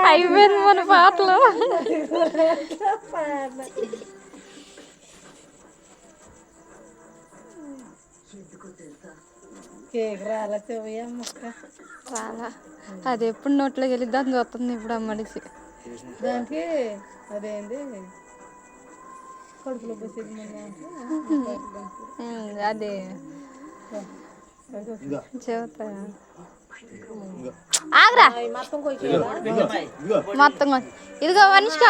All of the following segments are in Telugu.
అయిపోయింది మన పాటలు. రాలా, అది ఎప్పుడు నోట్లోకి వెళ్ళి దాన్ని చూస్తుంది ఇప్పుడు ఆ మనిషి. దానికి అదేంటి కడుపులో అదే చెబుతా. ఆగ్రా మొత్తం ఇదిగో వనిష్క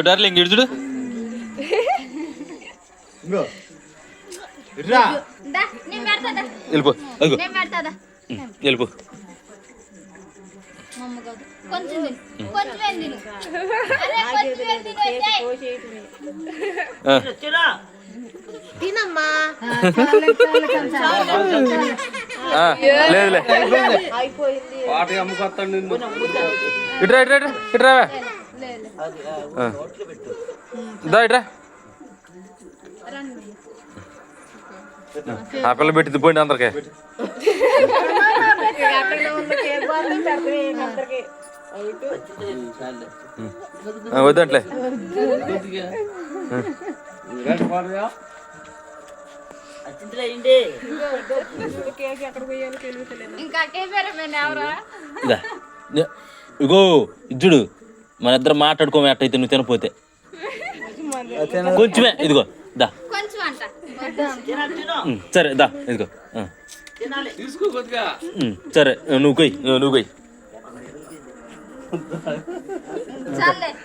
డార్లింగ్ ఇడుచుడు వెళ్ళిపో వెళ్ళిపో. లేదులే ఇట్రా ఇట్రా ఇట్రా దా ఇట్రా. ఆ పిల్ల పెట్టింది పోయింది అందరికీ. వద్దంట్లే ఇగో ఇచ్చుడు మన ఇద్దరు మాట్లాడుకోమే అట్టయితే నువ్వు తినపోతే కొంచెమే ఇదిగో దా సరే దా ఇదిగో సరే నువ్వు కొయ్యి నువ్వు కొయ్యి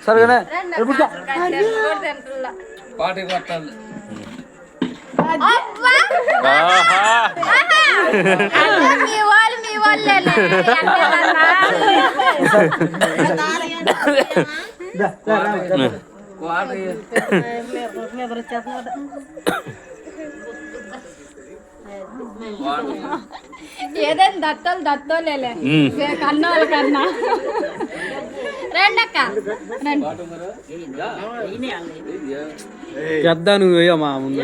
సరేగానే పాటి కొట్టాలి. ఏదైనా దత్తలు దత్తోలేలే కన్నోళ్ళ కన్నా. రెండక్క పెద్ద నువ్వు వేయమ్మా ముందు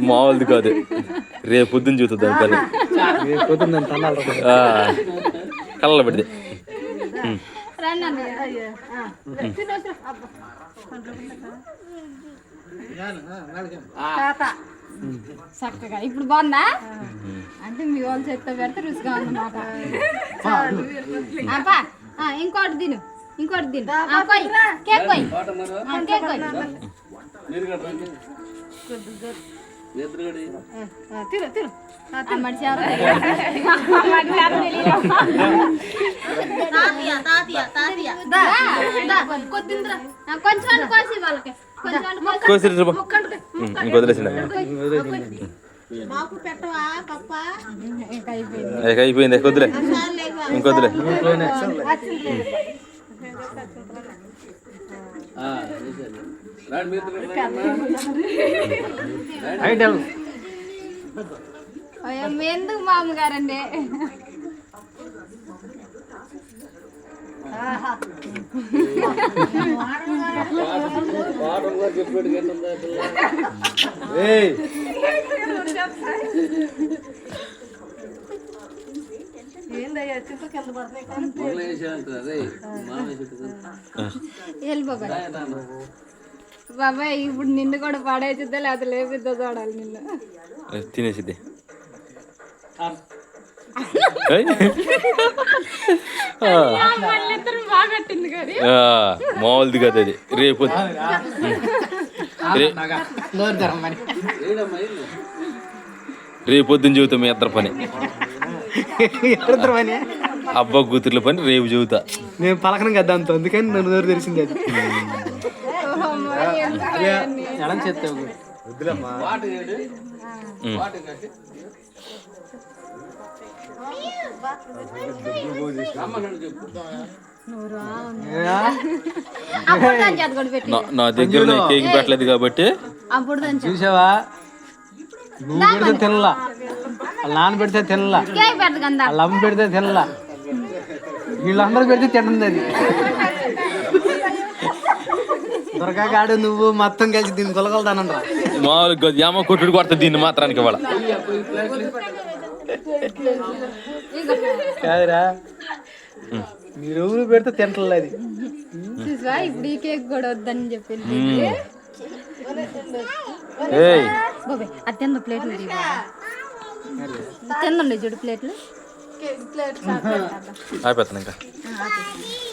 మామూలుది కాదు, రేపు పొద్దున్న చూస్తుంది దాని పని కళ్ళ పెడితే. చక్కగా ఇప్పుడు బాగుందా అంటే మీ వాళ్ళు చెత్త పెడితే రుచిగా ఉందన్నమాట. ఇంకోటి తిను ఇంకోటి తిను కేక్ పోయి కేక్ పోయి కొంచెం కోసి వాళ్ళకి అయిపోయింది కొద్దులే ఇంకొద్దులే. ఎందుకు మామగారండి బాబాయ్ ఇప్పుడు నిన్ను కూడా పడేసిద్దా లేకపోతే లేపిద్దా చూడాలి నిన్ను. తినేసిద్ది మామూలుది కదా అది. రేపు రేపొద్దున చెబుతా మీ ఇద్దరు పని, అబ్బా కూతుర్ల పని రేపు చెబుతా. నేను పలకనం కదా అంత, అందుకని నన్ను నోరు తెరిచింది అది. ఎలా చెప్తావు నా దగ్గర కేక్ పెట్టలేదు కాబట్టి చూసావా, నువ్వు పెడితే తినలా, వాళ్ళ నాన్న పెడితే తినలా, కేక్ పెడదు కదా వాళ్ళ అమ్మ పెడితే తినలా, వీళ్ళందరూ పెడితే తింటుంది అది. దొరకాడు నువ్వు మొత్తం కలిసి దీన్ని కొలగలుగుతానంట. మామూలుగా ఏమో కొట్టుడు కొడుతుంది దీన్ని మాత్రానికి వాళ్ళ. కాదురా, మీరెవరు పెడితే తింటలేదు అది. చూసా ఇప్పుడు ఈ కేక్ కూడా వద్దని చెప్పింది. ఏయ్ బాబాయ్ అది తింద ప్లేట్లు తిందండి చూడు ప్లేట్లు. అయిపోతాను ఇంకా. ఆపేసి.